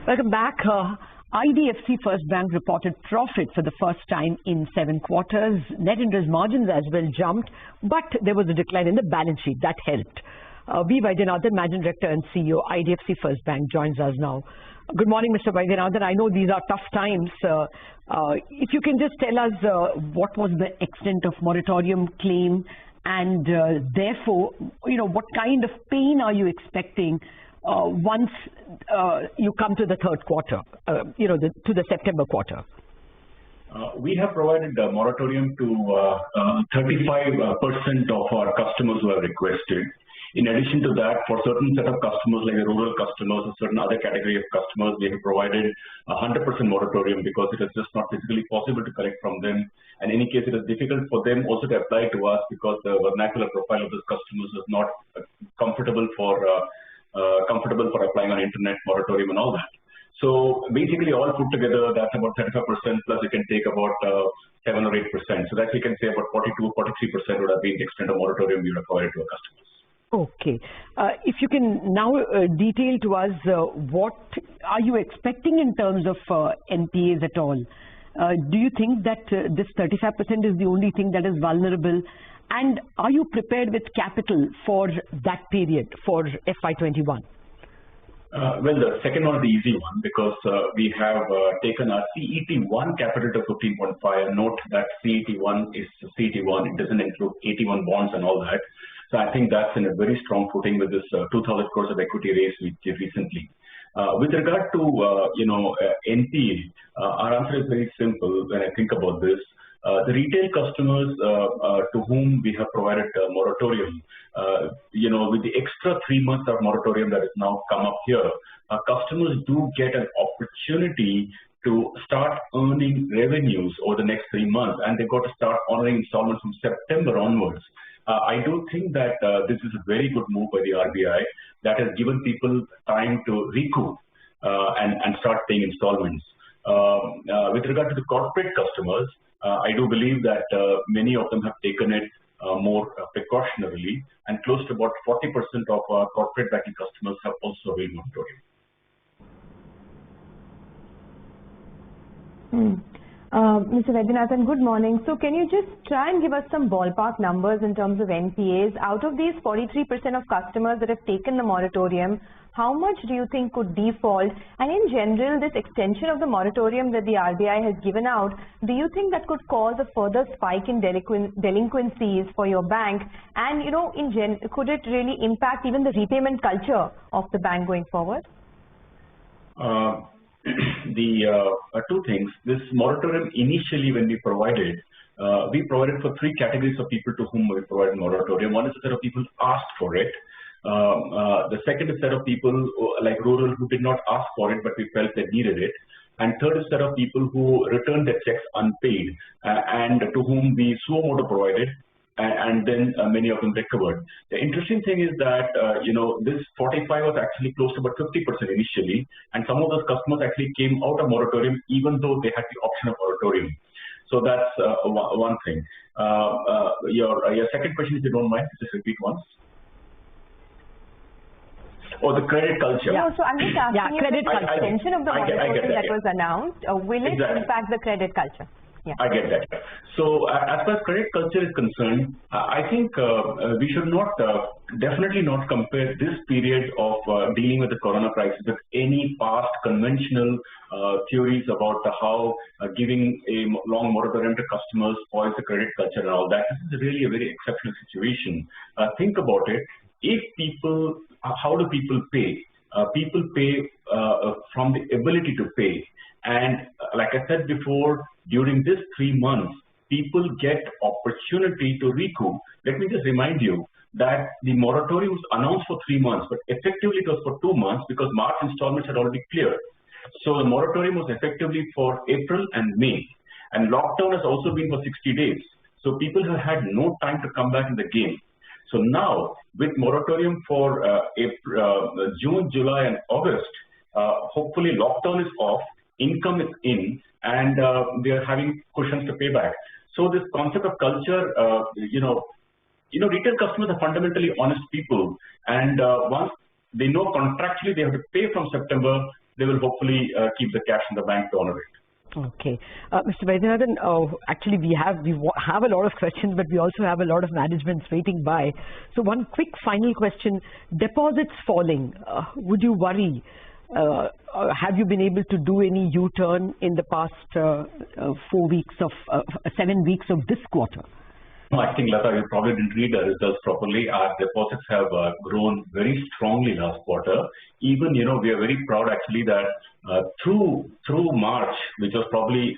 Welcome back. IDFC FIRST Bank reported profit for the first time in 7 quarters. Net interest margins as well jumped, but there was a decline in the balance sheet. That helped. Vaidyanathan, Managing Director and CEO, IDFC FIRST Bank, joins us now. Good morning, Mr. Vaidyanathan. I know these are tough times. If you can just tell us what was the extent of moratorium claim, and therefore, what kind of pain are you expecting once you come to the third quarter, to the September quarter? We have provided a moratorium to 35% of our customers who have requested. In addition to that, for certain set of customers like the rural customers or certain other category of customers, we have provided 100% moratorium because it is just not physically possible to collect from them. And in any case, it is difficult for them also to apply to us because the vernacular profile of those customers is not comfortable for applying on internet moratorium and all that. So basically, all put together, that's about 35%, plus you can take about 7 or 8%. So that you can say about 42, 43% would have been the extent of moratorium we would have provided to our customers. Okay. If you can now detail to us what are you expecting in terms of NPAs at all? Do you think that this 35% is the only thing that is vulnerable? And are you prepared with capital for that period, for FY21? Well, the second one is the easy one because we have taken our CET1 capital to 15.5. Note that CET1 is CET1. It doesn't include AT1 bonds and all that. So I think that's in a very strong footing with this 2,000 crores of equity raise we did recently. With regard to NPA, our answer is very simple when I think about this. The retail customers to whom we have provided moratorium, with the extra 3 months of moratorium that has now come up here, customers do get an opportunity to start earning revenues over the next 3 months, and they've got to start honoring installments from September onwards. I do think that this is a very good move by the RBI that has given people time to recoup and start paying installments. With regard to the corporate customers, I do believe that many of them have taken it more precautionarily, and close to about 40% of our corporate banking customers have also availed moratorium. Mr. Vaidyanathan, good morning. So can you just try and give us some ballpark numbers in terms of NPAs? Out of these 43% of customers that have taken the moratorium, how much do you think could default? And in general, this extension of the moratorium that the RBI has given out, do you think that could cause a further spike in delinquencies for your bank? And, could it really impact even the repayment culture of the bank going forward? Two things. This moratorium initially when we provided for 3 categories of people to whom we provided moratorium. One is a set of people who asked for it. The second is a set of people like rural who did not ask for it but we felt they needed it. And third is a set of people who returned their checks unpaid and to whom we suo motu provided. And then many of them recovered. The interesting thing is that, this 45 was actually close to about 50% initially, and some of those customers actually came out of moratorium even though they had the option of moratorium. So that's one thing. Your second question, if you don't mind, just repeat once. Oh, the credit culture. Yeah, so I'm just asking you the extension of the moratorium that was announced. Will it impact the credit culture? Yeah. I get that. So as far as credit culture is concerned, I think we should definitely not compare this period of dealing with the corona crisis with any past conventional theories about how giving a long moratorium to customers spoils the credit culture and all that. This is really a very exceptional situation. Think about it. How do people pay? People pay from the ability to pay. And like I said before, during this 3 months, people get opportunity to recoup. Let me just remind you that the moratorium was announced for 3 months, but effectively it was for 2 months because March installments had already cleared. So the moratorium was effectively for April and May. And lockdown has also been for 60 days. So people have had no time to come back in the game. So now, with moratorium for June, July, and August, hopefully lockdown is off, income is in, and they are having cushions to pay back. So this concept of culture, retail customers are fundamentally honest people, and once they know contractually they have to pay from September, they will hopefully keep the cash in the bank to honor it. Okay, Mr. Vaidyanathan, actually we have a lot of questions, but we also have a lot of managements waiting by. So one quick final question: deposits falling, would you worry? Have you been able to do any U-turn in the past 7 weeks of this quarter? No, I think, Lata, you probably didn't read the results properly. Our deposits have grown very strongly last quarter. Even, we are very proud actually that through March, which was probably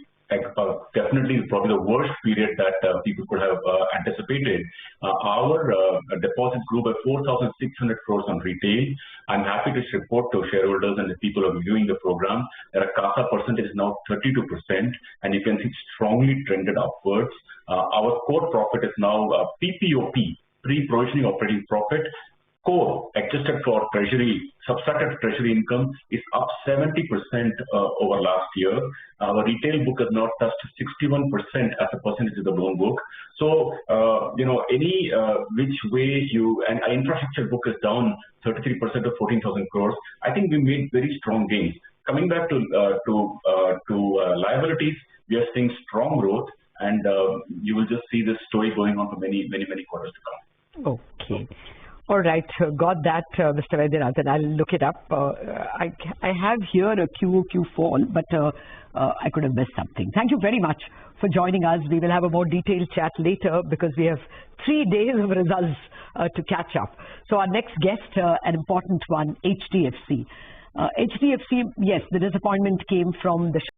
definitely the worst period that people could have anticipated, our deposits grew by 4,600 crores on retail. I'm happy to report to shareholders and the people who are viewing the program that our CASA percentage is now 32%, and you can see it's strongly trended upwards. Our core profit is now PPOP, pre-provisioning operating profit. Core, adjusted for treasury, subtracted treasury income, is up 70% over last year. Our retail book has now touched 61% as a percentage of the loan book. So, any which way and our infrastructure book is down 33% to 14,000 crores. I think we made very strong gains. Coming back to liabilities, we are seeing strong growth, and you will just see this story going on for many quarters to come. Okay. All right, got that, Mr. Vaidyanathan. I'll look it up. I have here a QOQ fall, but I could have missed something. Thank you very much for joining us. We will have a more detailed chat later because we have 3 days of results to catch up. So our next guest, an important one, HDFC. HDFC, yes, the disappointment came from the